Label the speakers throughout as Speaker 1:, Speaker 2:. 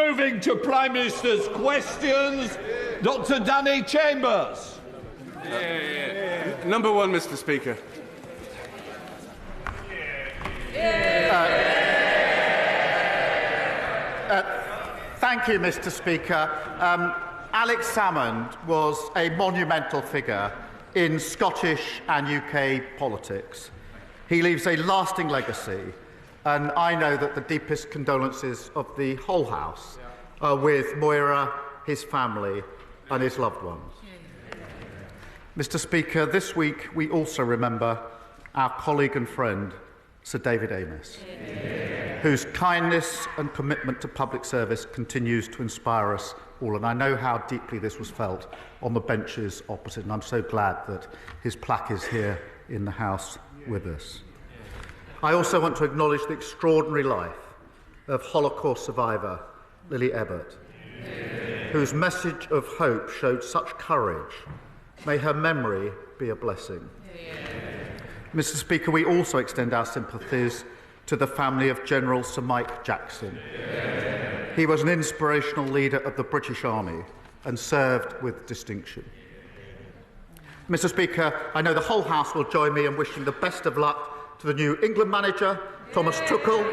Speaker 1: Moving to Prime Minister's questions, Dr. Danny Chambers.
Speaker 2: Number one, Mr. Speaker.
Speaker 3: Thank you, Mr. Speaker. Alex Salmond was a monumental figure in Scottish and UK politics. He leaves a lasting legacy, and I know that the deepest condolences of the whole House are with Moira, his family and his loved ones. Mr. Speaker, this week we also remember our colleague and friend, Sir David Amess, whose kindness and commitment to public service continues to inspire us all. And I know how deeply this was felt on the benches opposite, and I'm so glad that his plaque is here in the House with us. I also want to acknowledge the extraordinary life of Holocaust survivor Lily Ebbett, whose message of hope showed such courage. May her memory be a blessing. Mr. Speaker, we also extend our sympathies to the family of General Sir Mike Jackson. He was an inspirational leader of the British Army and served with distinction. Mr. Speaker, I know the whole House will join me in wishing the best of luck to the new England manager, Thomas Tuchel.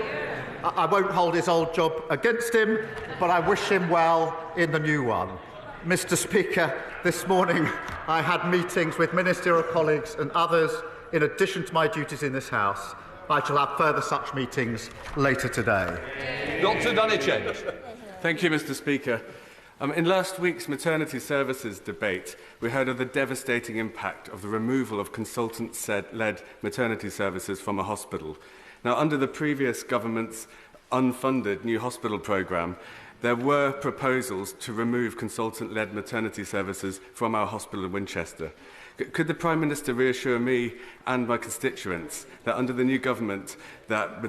Speaker 3: I won't hold his old job against him, but I wish him well in the new one. Mr. Speaker, this morning I had meetings with ministerial colleagues and others in addition to my duties in this House. I shall have further such meetings later today.
Speaker 1: Dr. Danny Chambers.
Speaker 2: Thank you, Mr. Speaker. In last week's maternity services debate, we heard of the devastating impact of the removal of consultant-led maternity services from a hospital. Now, under the previous government's unfunded new hospital programme, there were proposals to remove consultant-led maternity services from our hospital in Winchester. Could the Prime Minister reassure me and my constituents that under the new government that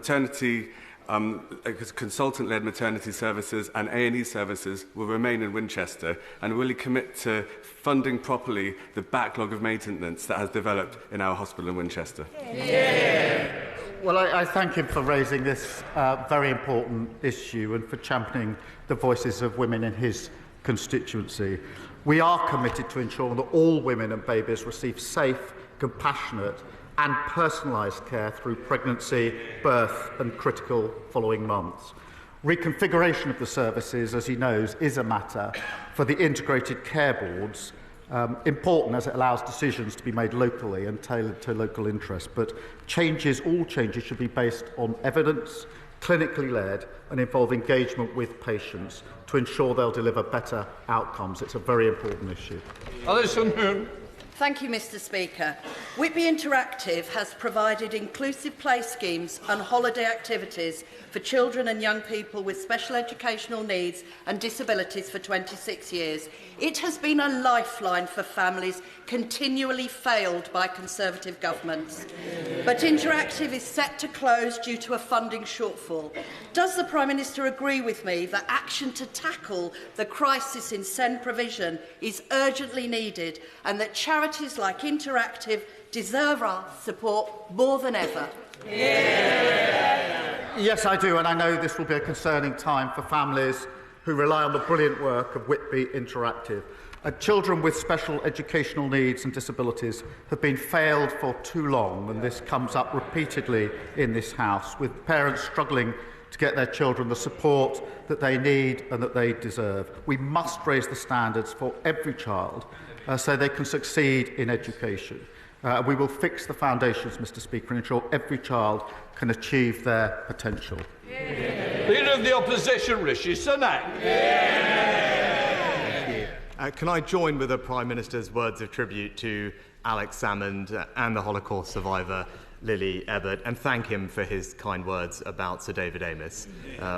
Speaker 2: consultant-led maternity services and A&E services will remain in Winchester, and will he commit to funding properly the backlog of maintenance that has developed in our hospital in Winchester?
Speaker 3: Well, I thank him for raising this very important issue and for championing the voices of women in his constituency. We are committed to ensuring that all women and babies receive safe, compassionate and personalised care through pregnancy, birth and critical following months. Reconfiguration of the services, as he knows, is a matter for the integrated care boards, important as it allows decisions to be made locally and tailored to local interests. But all changes should be based on evidence, clinically led and involve engagement with patients to ensure they'll deliver better outcomes. It's a very important issue.
Speaker 1: Alison, Hume.
Speaker 4: Thank you, Mr. Speaker. Whitby Interactive has provided inclusive play schemes and holiday activities for children and young people with special educational needs and disabilities for 26 years. It has been a lifeline for families continually failed by Conservative governments. But Interactive is set to close due to a funding shortfall. Does the Prime Minister agree with me that action to tackle the crisis in SEND provision is urgently needed and that charities like Interactive deserve our support more than ever?
Speaker 3: Yes, I do, and I know this will be a concerning time for families who rely on the brilliant work of Whitby Interactive. Children with special educational needs and disabilities have been failed for too long, and this comes up repeatedly in this House, with parents struggling to get their children the support that they need and that they deserve. We must raise the standards for every child so they can succeed in education. We will fix the foundations, Mr. Speaker, and ensure every child can achieve their potential.
Speaker 1: Leader of the Opposition, Rishi Sunak.
Speaker 5: Can I join with the Prime Minister's words of tribute to Alex Salmond and the Holocaust survivor Lily Ebbett, and thank him for his kind words about Sir David Amess.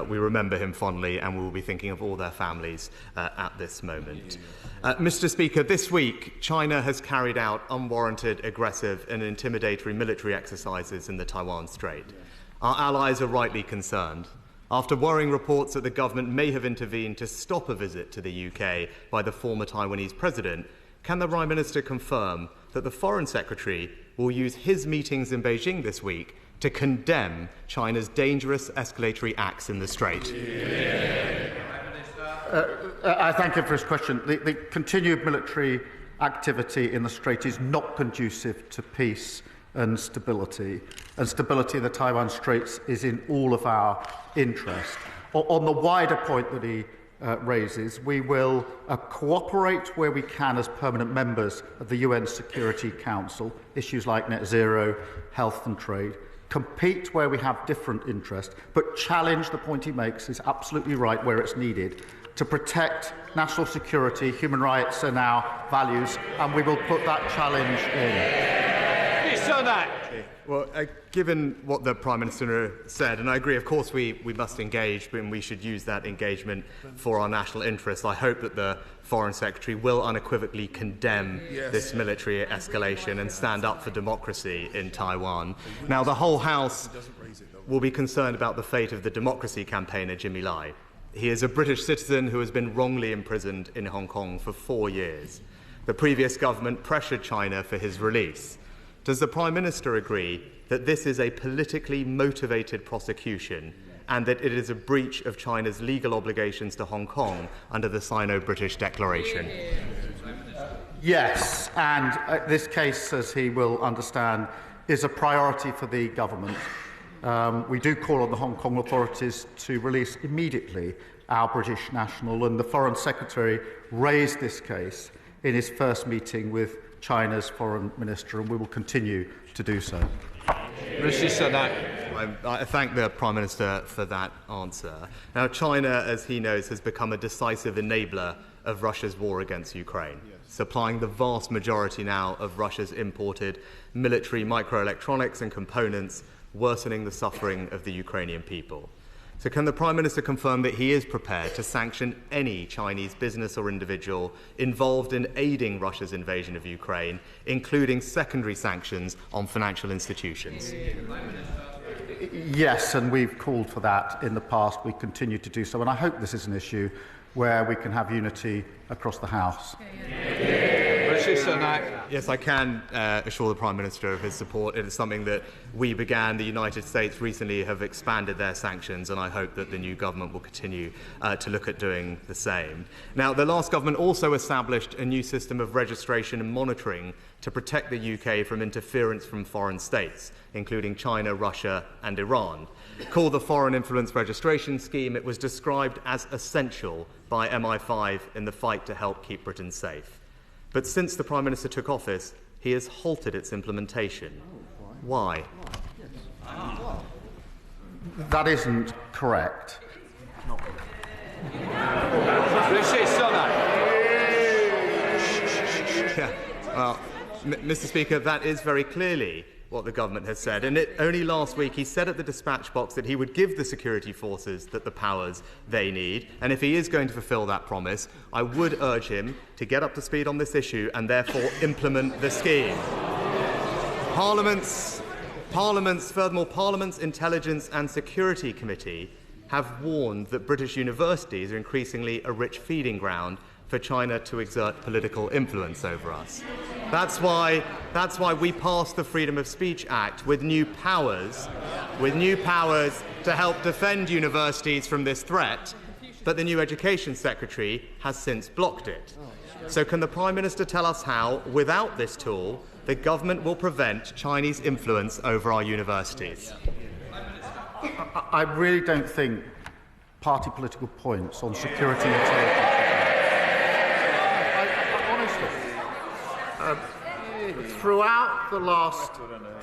Speaker 5: We remember him fondly, and we will be thinking of all their families at this moment. Mr. Speaker, this week China has carried out unwarranted, aggressive and intimidatory military exercises in the Taiwan Strait. Our allies are rightly concerned. After worrying reports that the government may have intervened to stop a visit to the UK by the former Taiwanese president, can the Prime Minister confirm that the Foreign Secretary will use his meetings in Beijing this week to condemn China's dangerous escalatory acts in the Strait?
Speaker 3: I thank him for his question. The continued military activity in the Strait is not conducive to peace and stability in the Taiwan Straits is in all of our interest. On the wider point that he raises, we will cooperate where we can as permanent members of the UN Security Council, issues like net zero, health and trade, compete where we have different interests, but challenge, the point he makes is absolutely right, where it's needed, to protect national security, human rights and our values, and we will put that challenge in.
Speaker 1: Sunak.
Speaker 5: Well, given what the Prime Minister said, and I agree, of course, we must engage, and we should use that engagement for our national interests. I hope that the Foreign Secretary will unequivocally condemn this military escalation and stand up for democracy in Taiwan. Now, the whole House will be concerned about the fate of the democracy campaigner Jimmy Lai. He is a British citizen who has been wrongly imprisoned in Hong Kong for 4 years. The previous government pressured China for his release. Does the Prime Minister agree that this is a politically motivated prosecution and that it is a breach of China's legal obligations to Hong Kong under the Sino-British Declaration?
Speaker 3: Yes, and this case, as he will understand, is a priority for the government. We do call on the Hong Kong authorities to release immediately our British national, and the Foreign Secretary raised this case in his first meeting with China's Foreign Minister, and we will continue to do so.
Speaker 1: Rishi Sunak.
Speaker 5: I thank the Prime Minister for that answer. Now, China, as he knows, has become a decisive enabler of Russia's war against Ukraine, supplying the vast majority now of Russia's imported military microelectronics and components, worsening the suffering of the Ukrainian people. So can the Prime Minister confirm that he is prepared to sanction any Chinese business or individual involved in aiding Russia's invasion of Ukraine, including secondary sanctions on financial institutions?
Speaker 3: Yes, and we've called for that in the past. We continue to do so, and I hope this is an issue where we can have unity across the House.
Speaker 5: Yes, I can assure the Prime Minister of his support. It is something that we began. The United States recently have expanded their sanctions, and I hope that the new government will continue to look at doing the same. Now, the last government also established a new system of registration and monitoring to protect the UK from interference from foreign states, including China, Russia and Iran. Called the Foreign Influence Registration Scheme, it was described as essential by MI5 in the fight to help keep Britain safe. But since the Prime Minister took office, he has halted its implementation. Why?
Speaker 3: That isn't correct.
Speaker 1: Rishi Sunak.
Speaker 5: Yeah, well, Mr. Speaker, that is very clearly what the government has said. And only last week he said at the dispatch box that he would give the security forces the powers they need. And if he is going to fulfil that promise, I would urge him to get up to speed on this issue and therefore implement the scheme. Furthermore, Parliament's Intelligence and Security Committee have warned that British universities are increasingly a rich feeding ground for China to exert political influence over us. That's why we passed the Freedom of Speech Act with new powers to help defend universities from this threat, but the new Education Secretary has since blocked it. So can the Prime Minister tell us how, without this tool, the government will prevent Chinese influence over our universities?
Speaker 3: I really don't think party political points on security and intelligence. Throughout the last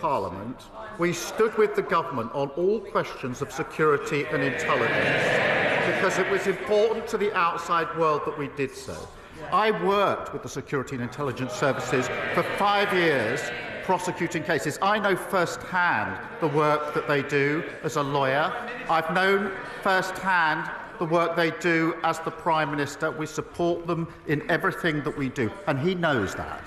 Speaker 3: Parliament, we stood with the government on all questions of security and intelligence because it was important to the outside world that we did so. I worked with the security and intelligence services for 5 years prosecuting cases. I know firsthand the work that they do as a lawyer. I've known firsthand the work they do as the Prime Minister. We support them in everything that we do, and he knows that.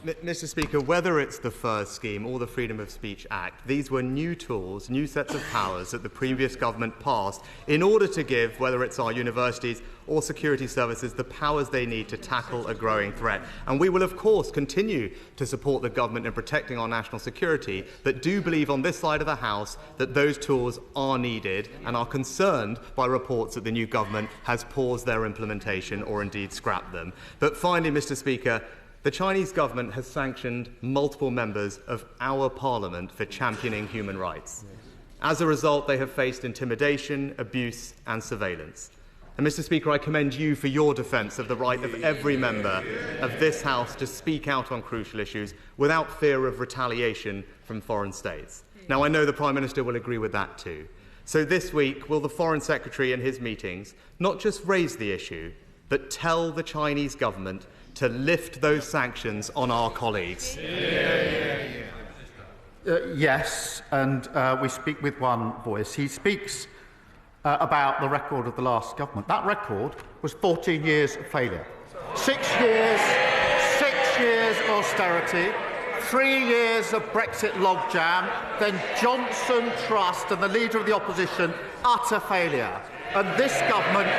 Speaker 5: Mr. Speaker, whether it's the FIRS scheme or the Freedom of Speech Act, these were new tools, new sets of powers that the previous government passed in order to give, whether it's our universities or security services, the powers they need to tackle a growing threat. And we will, of course, continue to support the government in protecting our national security, but do believe on this side of the House that those tools are needed and are concerned by reports that the new government has paused their implementation or indeed scrapped them. But finally, Mr. Speaker, the Chinese government has sanctioned multiple members of our parliament for championing human rights. As a result, they have faced intimidation, abuse and surveillance. And Mr. Speaker, I commend you for your defence of the right of every member of this House to speak out on crucial issues without fear of retaliation from foreign states. Now, I know the Prime Minister will agree with that too. So this week, will the Foreign Secretary in his meetings not just raise the issue, but tell the Chinese government to lift those sanctions on our colleagues?
Speaker 3: Yes, and we speak with one voice. He speaks about the record of the last government. That record was 14 years of failure. 6 years austerity, 3 years of Brexit logjam, then Johnson Trust and the Leader of the Opposition, utter failure. And this government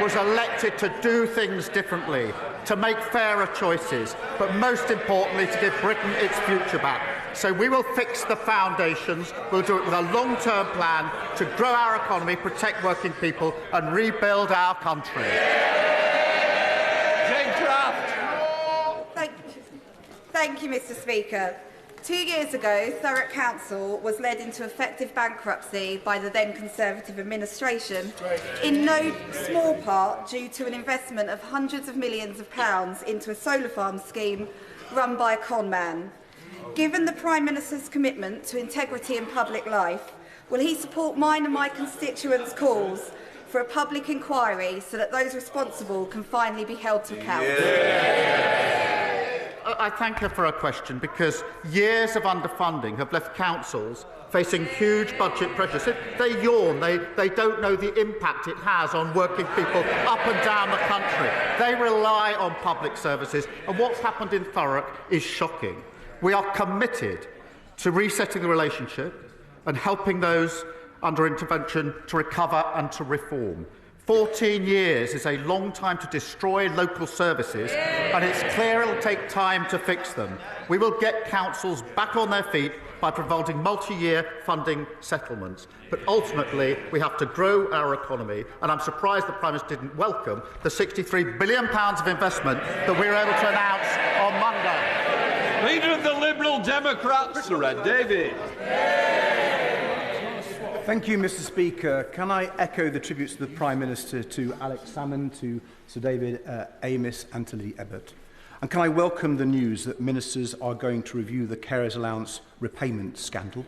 Speaker 3: was elected to do things differently, to make fairer choices, but most importantly to give Britain its future back. So we will fix the foundations, we'll do it with a long-term plan to grow our economy, protect working people and rebuild our country.
Speaker 1: Jane Craft.
Speaker 6: Thank you, Mr. Speaker. 2 years ago, Thurrock Council was led into effective bankruptcy by the then Conservative administration, in no small part due to an investment of hundreds of millions of pounds into a solar farm scheme run by a con man. Given the Prime Minister's commitment to integrity in public life, will he support mine and my constituents' calls for a public inquiry so that those responsible can finally be held to account?
Speaker 3: I thank her for her question because years of underfunding have left councils facing huge budget pressures. They yawn, they don't know the impact it has on working people up and down the country. They rely on public services, and what's happened in Thurrock is shocking. We are committed to resetting the relationship and helping those under intervention to recover and to reform. 14 years is a long time to destroy local services, and it's clear it'll take time to fix them. We will get councils back on their feet by providing multi-year funding settlements. But ultimately, we have to grow our economy, and I'm surprised the Prime Minister didn't welcome the £63 billion of investment that we were able to announce on Monday.
Speaker 1: Leader of the Liberal Democrats, Sir Ed Davey.
Speaker 7: Thank you, Mr. Speaker. Can I echo the tributes of the Prime Minister to Alex Salmond, to Sir David Amess and to Lily Ebbott? And can I welcome the news that ministers are going to review the carers' allowance repayment scandal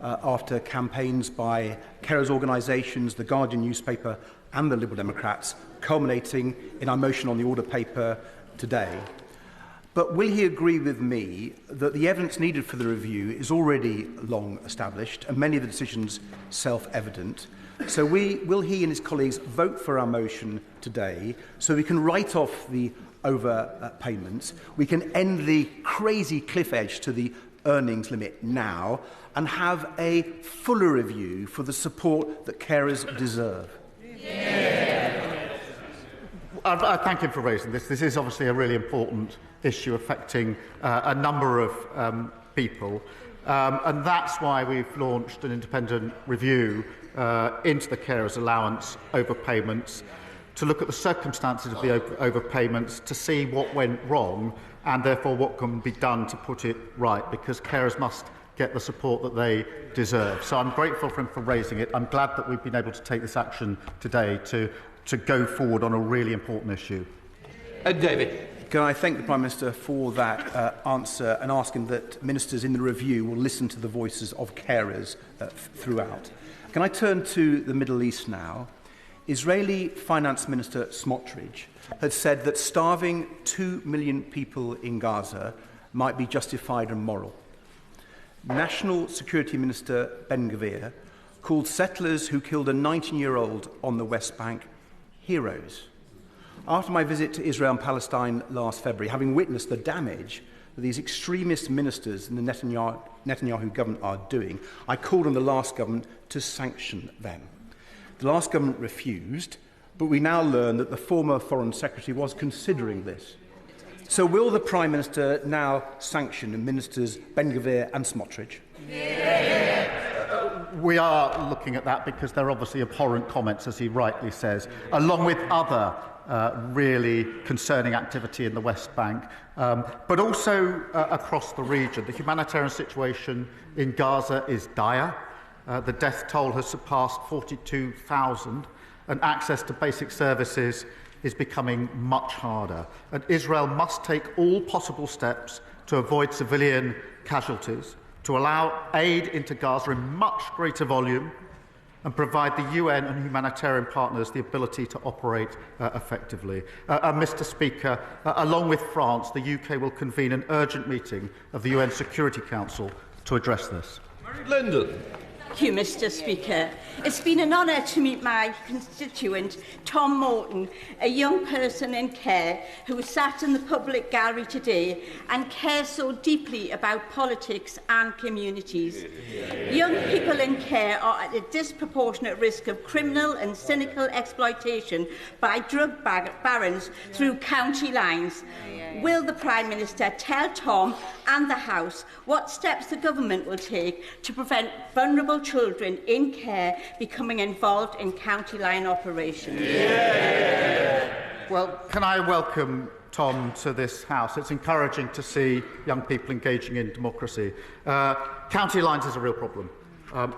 Speaker 7: after campaigns by carers' organisations, the Guardian newspaper and the Liberal Democrats, culminating in our motion on the order paper today. But will he agree with me that the evidence needed for the review is already long established and many of the decisions self-evident? So will he and his colleagues vote for our motion today so we can write off the overpayments, we can end the crazy cliff edge to the earnings limit now and have a fuller review for the support that carers deserve?
Speaker 3: I thank him for raising this. This is obviously a really important issue affecting a number of people, and that's why we've launched an independent review into the carers' allowance overpayments to look at the circumstances of the overpayments, to see what went wrong and therefore what can be done to put it right, because carers must get the support that they deserve. So I'm grateful for him for raising it. I'm glad that we've been able to take this action today to go forward on a really important issue.
Speaker 1: David.
Speaker 7: Can I thank the Prime Minister for that answer and ask him that ministers in the review will listen to the voices of carers throughout. Can I turn to the Middle East now? Israeli Finance Minister Smotrich had said that starving 2 million people in Gaza might be justified and moral. National Security Minister Ben-Gvir called settlers who killed a 19-year-old on the West Bank heroes. After my visit to Israel and Palestine last February, having witnessed the damage that these extremist ministers in the Netanyahu government are doing, I called on the last government to sanction them. The last government refused, but we now learn that the former Foreign Secretary was considering this. So will the Prime Minister now sanction Ministers Ben-Gvir and Smotrich?
Speaker 3: We are looking at that because they're obviously abhorrent comments, as he rightly says, along with other really concerning activity in the West Bank, but also across the region. The humanitarian situation in Gaza is dire. The death toll has surpassed 42,000, and access to basic services is becoming much harder. And Israel must take all possible steps to avoid civilian casualties, to allow aid into Gaza in much greater volume, and provide the UN and humanitarian partners the ability to operate effectively. Mr. Speaker, along with France, the UK will convene an urgent meeting of the UN Security Council to address this.
Speaker 1: Lyndon.
Speaker 8: Thank you, Mr. Speaker. It's been an honour to meet my constituent, Tom Morton, a young person in Keir who sat in the public gallery today and cares so deeply about politics and communities. Young people in Keir are at a disproportionate risk of criminal and cynical exploitation by drug barons through county lines. Will the Prime Minister tell Tom and the House what steps the government will take to prevent vulnerable children in Keir becoming involved in county line operations?
Speaker 3: Well, can I welcome Tom to this House? It's encouraging to see young people engaging in democracy. County lines is a real problem,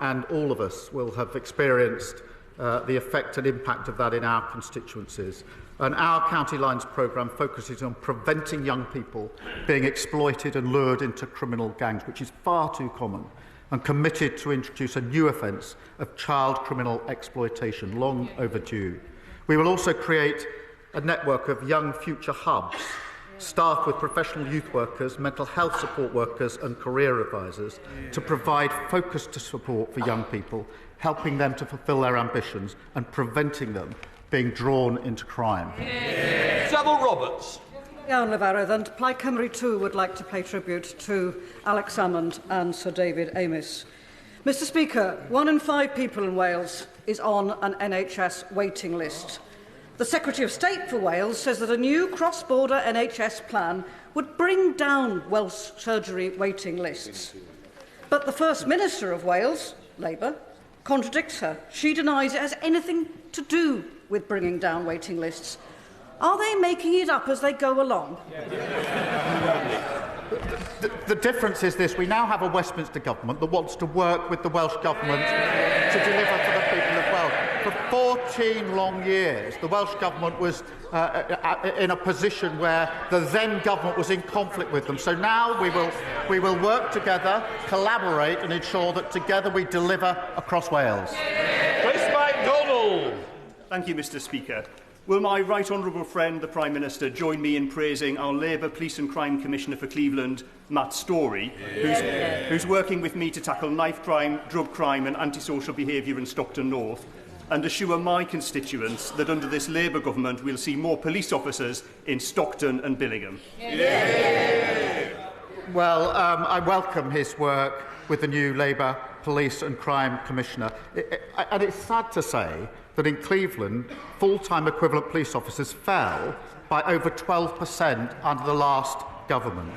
Speaker 3: and all of us will have experienced the effect and impact of that in our constituencies. And our County Lines programme focuses on preventing young people being exploited and lured into criminal gangs, which is far too common, and committed to introduce a new offence of child criminal exploitation, long overdue. We will also create a network of young future hubs, staffed with professional youth workers, mental health support workers and career advisors, to provide focused support for young people, helping them to fulfil their ambitions and preventing them being drawn into crime.
Speaker 1: Savile Roberts.
Speaker 9: Iawn Lefarydd, and Plaid Cymru too would like to pay tribute to Alex Salmond and Sir David Amess. Mr. Speaker, 1 in 5 people in Wales is on an NHS waiting list. The Secretary of State for Wales says that a new cross-border NHS plan would bring down Welsh surgery waiting lists. But the First Minister of Wales, Labour, contradicts her. She denies it has anything to do with bringing down waiting lists. Are they making it up as they go along?
Speaker 3: The difference is this: we now have a Westminster government that wants to work with the Welsh government to deliver for the people of Wales. For 14 long years, the Welsh government was in a position where the then government was in conflict with them. So now we will work together, collaborate, and ensure that together we deliver across Wales.
Speaker 1: Chris MacDonald.
Speaker 10: Thank you, Mr. Speaker. Will my right honourable friend, the Prime Minister, join me in praising our Labour Police and Crime Commissioner for Cleveland, Matt Storey, who's working with me to tackle knife crime, drug crime and antisocial behaviour in Stockton North, and assure my constituents that under this Labour government we'll see more police officers in Stockton and Billingham.
Speaker 3: Well, I welcome his work with the new Labour Police and Crime Commissioner. And it's sad to say that in Cleveland, full-time equivalent police officers fell by over 12% under the last government.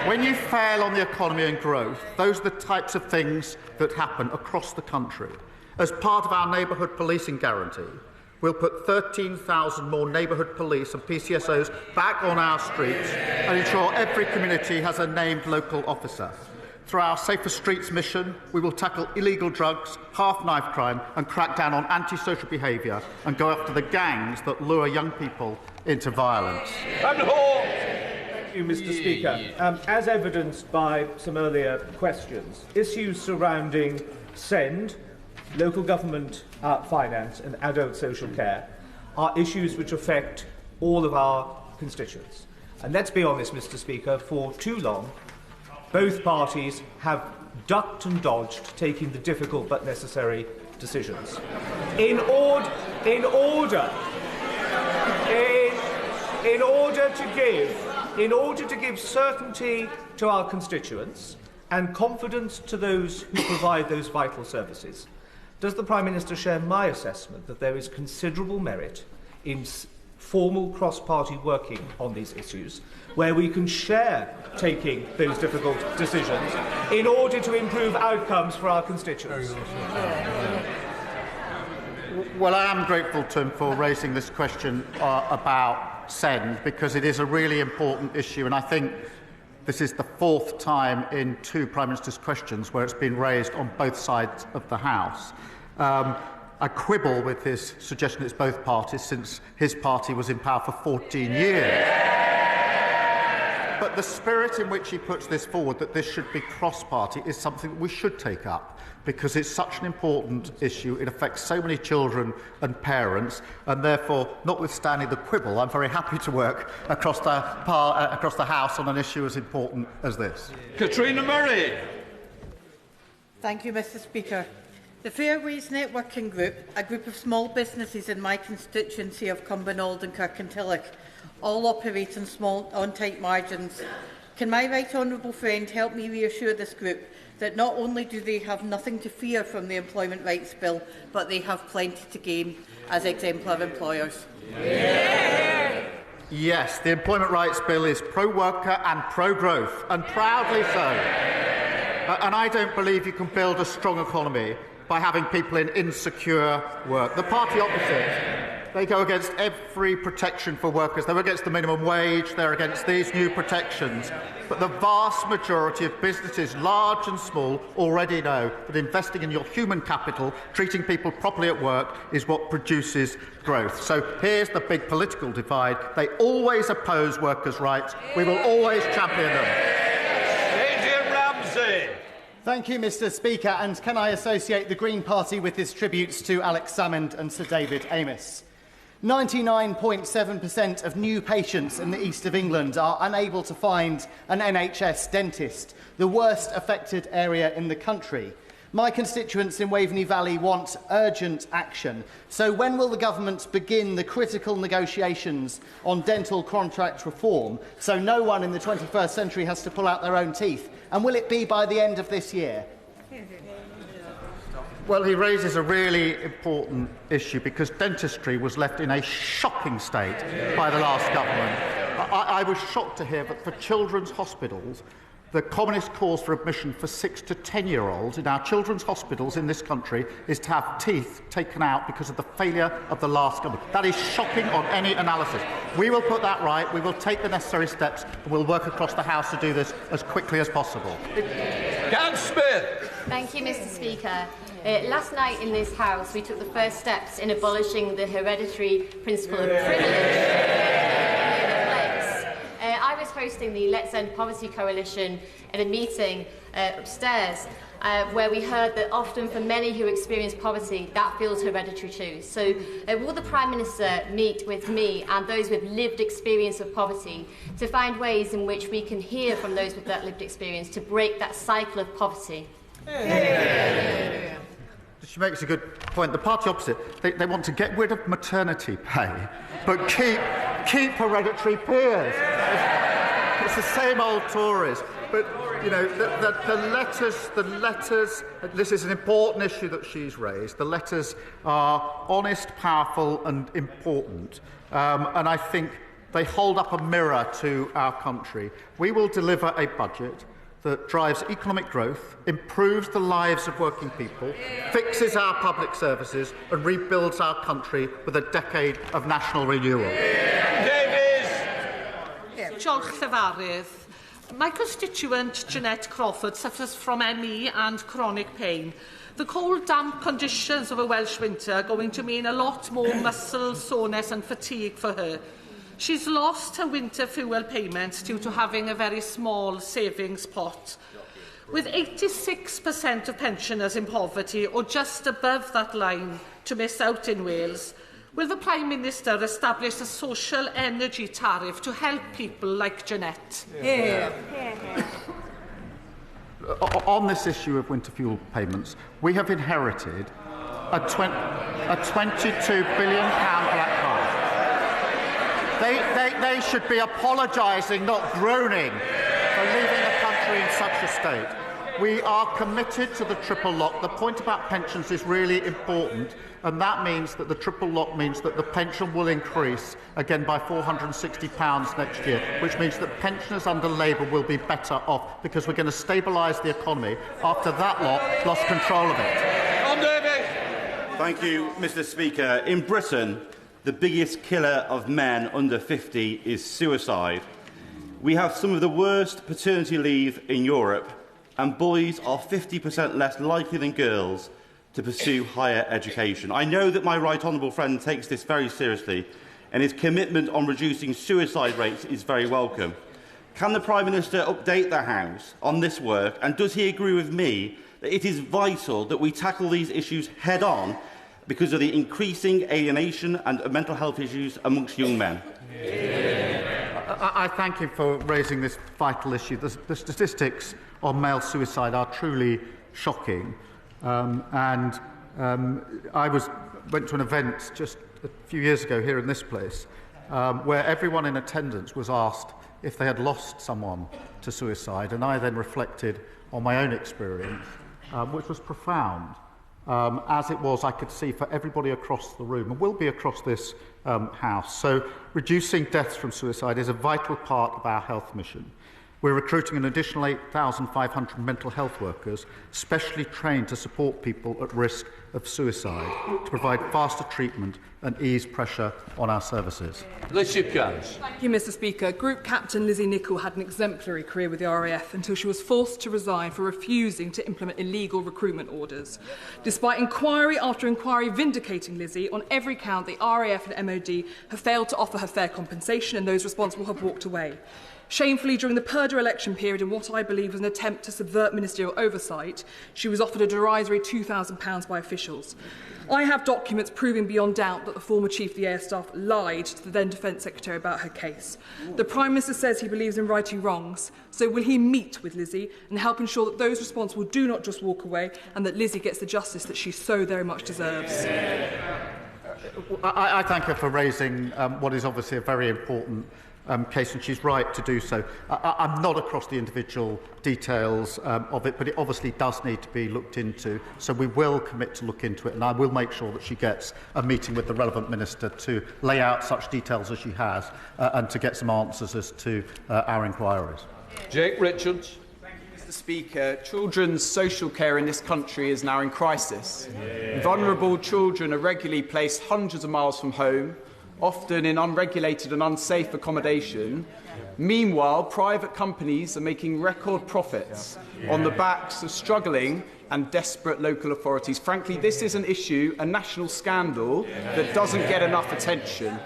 Speaker 3: When you fail on the economy and growth, those are the types of things that happen across the country. As part of our neighbourhood policing guarantee, we'll put 13,000 more neighbourhood police and PCSOs back on our streets and ensure every community has a named local officer. Through our Safer Streets mission, we will tackle illegal drugs, half-knife crime and crack down on antisocial behaviour and go after the gangs that lure young people into violence.
Speaker 1: And Hawke.
Speaker 11: Thank you, Mr. Speaker. As evidenced by some earlier questions, issues surrounding SEND, local government finance and adult social care are issues which affect all of our constituents. And let's be honest, Mr. Speaker, for too long, both parties have ducked and dodged taking the difficult but necessary decisions. In order to give in order to give certainty to our constituents and confidence to those who provide those vital services, does the Prime Minister share my assessment that there is considerable merit in formal cross-party working on these issues, where we can share taking those difficult decisions in order to improve outcomes for our constituents?
Speaker 3: Well, I am grateful to him for raising this question about SEND, because it is a really important issue, and I think this is the fourth time in two Prime Minister's questions where it's been raised on both sides of the House. I quibble with his suggestion it's both parties, since his party was in power for 14 years. But the spirit in which he puts this forward, that this should be cross-party, is something that we should take up, because it's such an important issue. It affects so many children and parents, and therefore, notwithstanding the quibble, I'm very happy to work across the House on an issue as important as this.
Speaker 1: Katrina Murray.
Speaker 12: Thank you, Mr. Speaker. The Fairways Networking Group, a group of small businesses in my constituency of Cumbernauld and Kirkintilloch, all operate on tight margins. Can my right honourable friend help me reassure this group that not only do they have nothing to fear from the Employment Rights Bill, but they have plenty to gain as exemplar employers?
Speaker 3: Yes, the Employment Rights Bill is pro-worker and pro-growth, and proudly so. And I don't believe you can build a strong economy by having people in insecure work. The party opposite, they go against every protection for workers. They're against the minimum wage, they're against these new protections. But the vast majority of businesses, large and small, already know that investing in your human capital, treating people properly at work, is what produces growth. So here's the big political divide. They always oppose workers' rights. We will always champion them.
Speaker 13: Thank you, Mr. Speaker, and can I associate the Green Party with his tributes to Alex Salmond and Sir David Amess? 99.7% of new patients in the east of England are unable to find an NHS dentist, the worst affected area in the country. My constituents in Waveney Valley want urgent action. So when will the government begin the critical negotiations on dental contract reform so no one in the 21st century has to pull out their own teeth? And will it be by the end of this year?
Speaker 3: Well, he raises a really important issue, because dentistry was left in a shocking state by the last government. I was shocked to hear that for children's hospitals, the commonest cause for admission for 6 to 10-year-olds in our children's hospitals in this country is to have teeth taken out because of the failure of the last government. That is shocking on any analysis. We will put that right, we will take the necessary steps, and we'll work across the House to do this as quickly as possible.
Speaker 1: Dan Smith.
Speaker 14: Thank you, Mr. Speaker. Last night in this House, we took the first steps in abolishing the hereditary principle of privilege. I was hosting the Let's End Poverty Coalition at a meeting upstairs where we heard that often for many who experience poverty, that feels hereditary too. So will the Prime Minister meet with me and those with lived experience of poverty to find ways in which we can hear from those with that lived experience to break that cycle of poverty?
Speaker 3: She makes a good point. The party opposite, they want to get rid of maternity pay, but keep hereditary peers. It's the same old Tories. But, you know, the letters, this is an important issue that she's raised. The letters are honest, powerful and important. And I think they hold up a mirror to our country. We will deliver a budget that drives economic growth, improves the lives of working people, fixes our public services and rebuilds our country with a decade of national renewal.
Speaker 15: Davies! Diolch Llefarydd. My constituent Jeanette Crawford suffers from ME and chronic pain. The cold, damp conditions of a Welsh winter are going to mean a lot more muscle soreness and fatigue for her. She's lost her winter fuel payments due to having a very small savings pot. With 86% of pensioners in poverty or just above that line to miss out in Wales, will the Prime Minister establish a social energy tariff to help people like Jeanette?
Speaker 3: On this issue of winter fuel payments, we have inherited a £22 billion black card. They should be apologising, not groaning, for leaving the country in such a state. We are committed to the triple lock. The point about pensions is really important, and that means that the triple lock means that the pension will increase again by £460 next year, which means that pensioners under Labour will be better off because we're going to stabilise the economy after that lot lost control of it.
Speaker 1: On David.
Speaker 16: Thank you, Mr. Speaker. In Britain, the biggest killer of men under 50 is suicide. We have some of the worst paternity leave in Europe, and boys are 50% less likely than girls to pursue higher education. I know that my right honourable friend takes this very seriously, and his commitment on reducing suicide rates is very welcome. Can the Prime Minister update the House on this work, and does he agree with me that it is vital that we tackle these issues head-on because of the increasing alienation and mental health issues amongst young men?
Speaker 3: I thank you for raising this vital issue. The statistics on male suicide are truly shocking. I went to an event just a few years ago here in this place where everyone in attendance was asked if they had lost someone to suicide, and I then reflected on my own experience, which was profound. As it was, I could see, for everybody across the room, and will be across this House. So reducing deaths from suicide is a vital part of our health mission. We're recruiting an additional 8,500 mental health workers, specially trained to support people at risk of suicide, to provide faster treatment and ease pressure on our services.
Speaker 1: Richard Jones.
Speaker 17: Thank you, Mr. Speaker. Group Captain Lizzie Nichol had an exemplary career with the RAF until she was forced to resign for refusing to implement illegal recruitment orders. Despite inquiry after inquiry vindicating Lizzie, on every count the RAF and MOD have failed to offer her fair compensation, and those responsible have walked away. Shamefully, during the Purdah election period, in what I believe was an attempt to subvert ministerial oversight, she was offered a derisory £2,000 by officials. I have documents proving beyond doubt that the former Chief of the Air Staff lied to the then Defence Secretary about her case. The Prime Minister says he believes in righting wrongs, so will he meet with Lizzie and help ensure that those responsible do not just walk away and that Lizzie gets the justice that she so very much deserves?
Speaker 3: I thank her for raising what is obviously a very important case, and she's right to do so. I'm not across the individual details of it, but it obviously does need to be looked into, so we will commit to look into it, and I will make sure that she gets a meeting with the relevant minister to lay out such details as she has and to get some answers as to our inquiries.
Speaker 1: Jake Richards.
Speaker 18: Mr. Speaker, children's social care in this country is now in crisis. Vulnerable children are regularly placed hundreds of miles from home, often in unregulated and unsafe accommodation. Meanwhile, private companies are making record profits on the backs of struggling and desperate local authorities. Frankly, this is an issue, a national scandal, that doesn't get enough attention.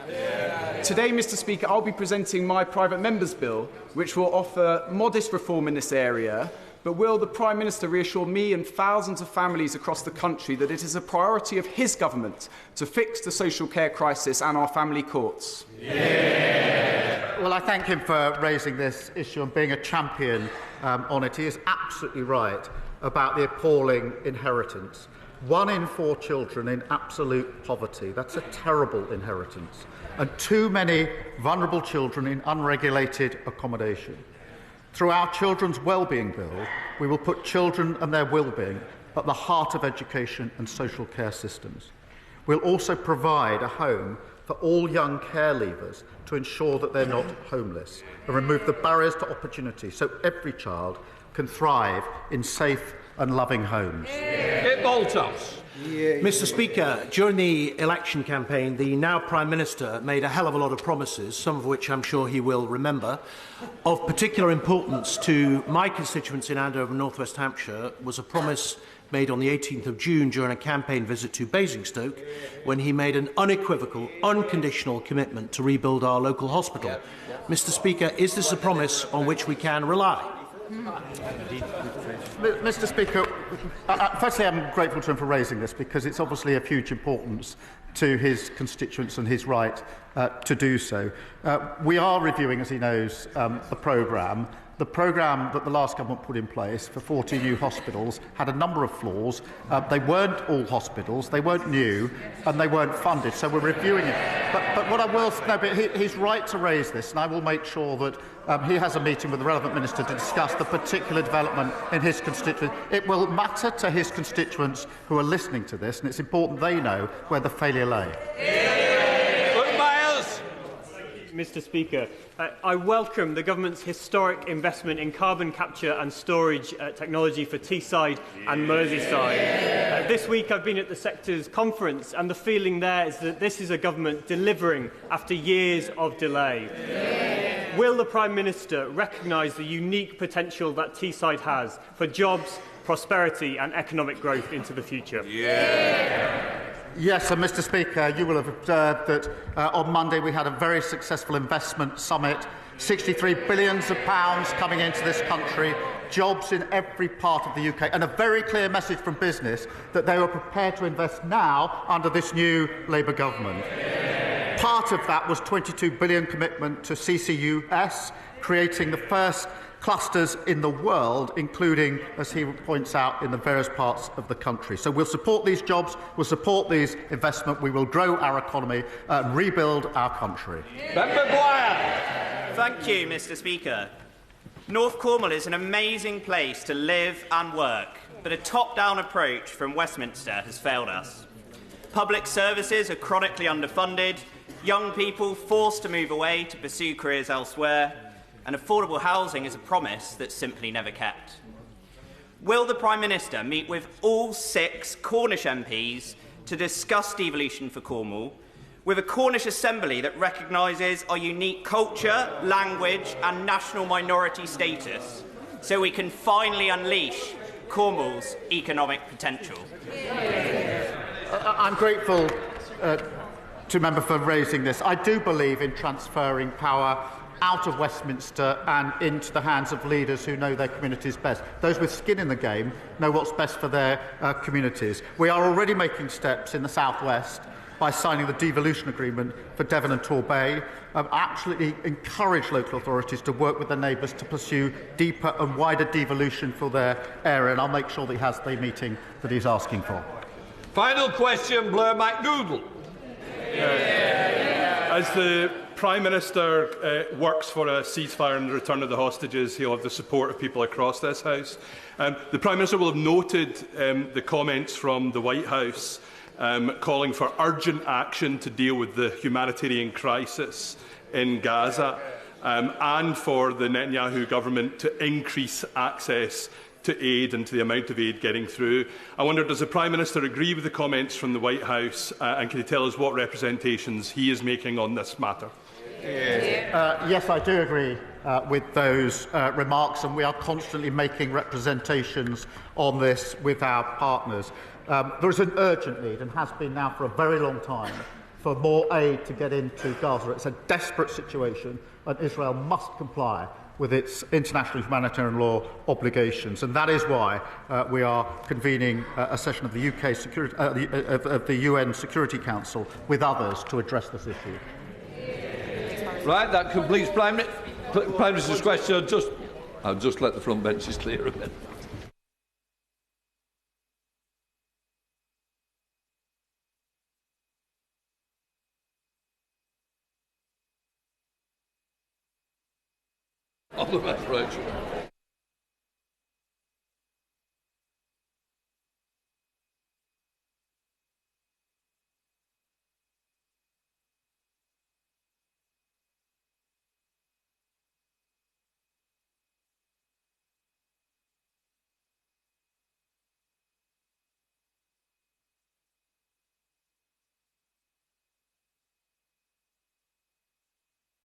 Speaker 18: Today, Mr. Speaker, I'll be presenting my private member's bill, which will offer modest reform in this area. But will the Prime Minister reassure me and thousands of families across the country that it is a priority of his government to fix the social care crisis and our family courts?
Speaker 3: Yeah. Well, I thank him for raising this issue and being a champion on it. He is absolutely right about the appalling inheritance. 1 in 4 children in absolute poverty. That's a terrible inheritance. And too many vulnerable children in unregulated accommodation. Through our Children's Wellbeing Bill, we will put children and their wellbeing at the heart of education and social care systems. We'll also provide a home for all young care leavers to ensure that they're not homeless and remove the barriers to opportunity so every child can thrive in safe and loving homes.
Speaker 19: Mr. Speaker, during the election campaign, the now Prime Minister made a hell of a lot of promises, some of which I'm sure he will remember. Of particular importance to my constituents in Andover and North West Hampshire was a promise made on the 18th of June during a campaign visit to Basingstoke, when he made an unequivocal, unconditional commitment to rebuild our local hospital. Mr. Speaker, is this a promise on which we can rely?
Speaker 3: Mr. Speaker, firstly, I'm grateful to him for raising this because it's obviously of huge importance to his constituents and his right to do so. We are reviewing, as he knows, the programme, The programme that the last government put in place for 40 new hospitals had a number of flaws. They weren't all hospitals, they weren't new, and they weren't funded, so we're reviewing it. But what I will... No, but he's right to raise this, and I will make sure that he has a meeting with the relevant minister to discuss the particular development in his constituency. It will matter to his constituents who are listening to this, and it's important they know where the failure lay.
Speaker 20: Mr. Speaker, I welcome the government's historic investment in carbon capture and storage technology for Teesside and Merseyside. This week I've been at the sector's conference, and the feeling there is that this is a government delivering after years of delay. Will the Prime Minister recognise the unique potential that Teesside has for jobs, prosperity and economic growth into the future?
Speaker 3: Yes, and Mr. Speaker, you will have observed that on Monday we had a very successful investment summit, £63 billion coming into this country, jobs in every part of the UK, and a very clear message from business that they were prepared to invest now under this new Labour government. Part of that was £22 billion commitment to CCUS, creating the first clusters in the world, including, as he points out, in the various parts of the country. So we'll support these jobs, we'll support these investment, we will grow our economy and rebuild our country.
Speaker 21: Thank you, Mr. Speaker. North Cornwall is an amazing place to live and work, but a top-down approach from Westminster has failed us. Public services are chronically underfunded, young people forced to move away to pursue careers elsewhere, and affordable housing is a promise that's simply never kept. Will the Prime Minister meet with all 6 Cornish MPs to discuss devolution for Cornwall, with a Cornish Assembly that recognises our unique culture, language and national minority status, so we can finally unleash Cornwall's economic potential?
Speaker 3: I'm grateful to member for raising this. I do believe in transferring power out of Westminster and into the hands of leaders who know their communities best. Those with skin in the game know what's best for their communities. We are already making steps in the South West by signing the devolution agreement for Devon and Torbay. I absolutely encourage local authorities to work with their neighbours to pursue deeper and wider devolution for their area, and I'll make sure that he has the meeting that he's asking for.
Speaker 1: Final question, Blair MacDougall.
Speaker 22: As the Prime Minister works for a ceasefire and the return of the hostages, he'll have the support of people across this House. The Prime Minister will have noted the comments from the White House calling for urgent action to deal with the humanitarian crisis in Gaza and for the Netanyahu government to increase access to aid and to the amount of aid getting through. I wonder, does the Prime Minister agree with the comments from the White House and can he tell us what representations he is making on this matter?
Speaker 3: Yes, I do agree with those remarks, and we are constantly making representations on this with our partners. There is an urgent need, and has been now for a very long time, for more aid to get into Gaza. It's a desperate situation, and Israel must comply with its international humanitarian law obligations, and that is why we are convening a session of the UK Security, of the UN Security Council with others to address this issue.
Speaker 1: Right, that completes Prime Minister's question. I'll just let the front benches clear a bit. On the referendum.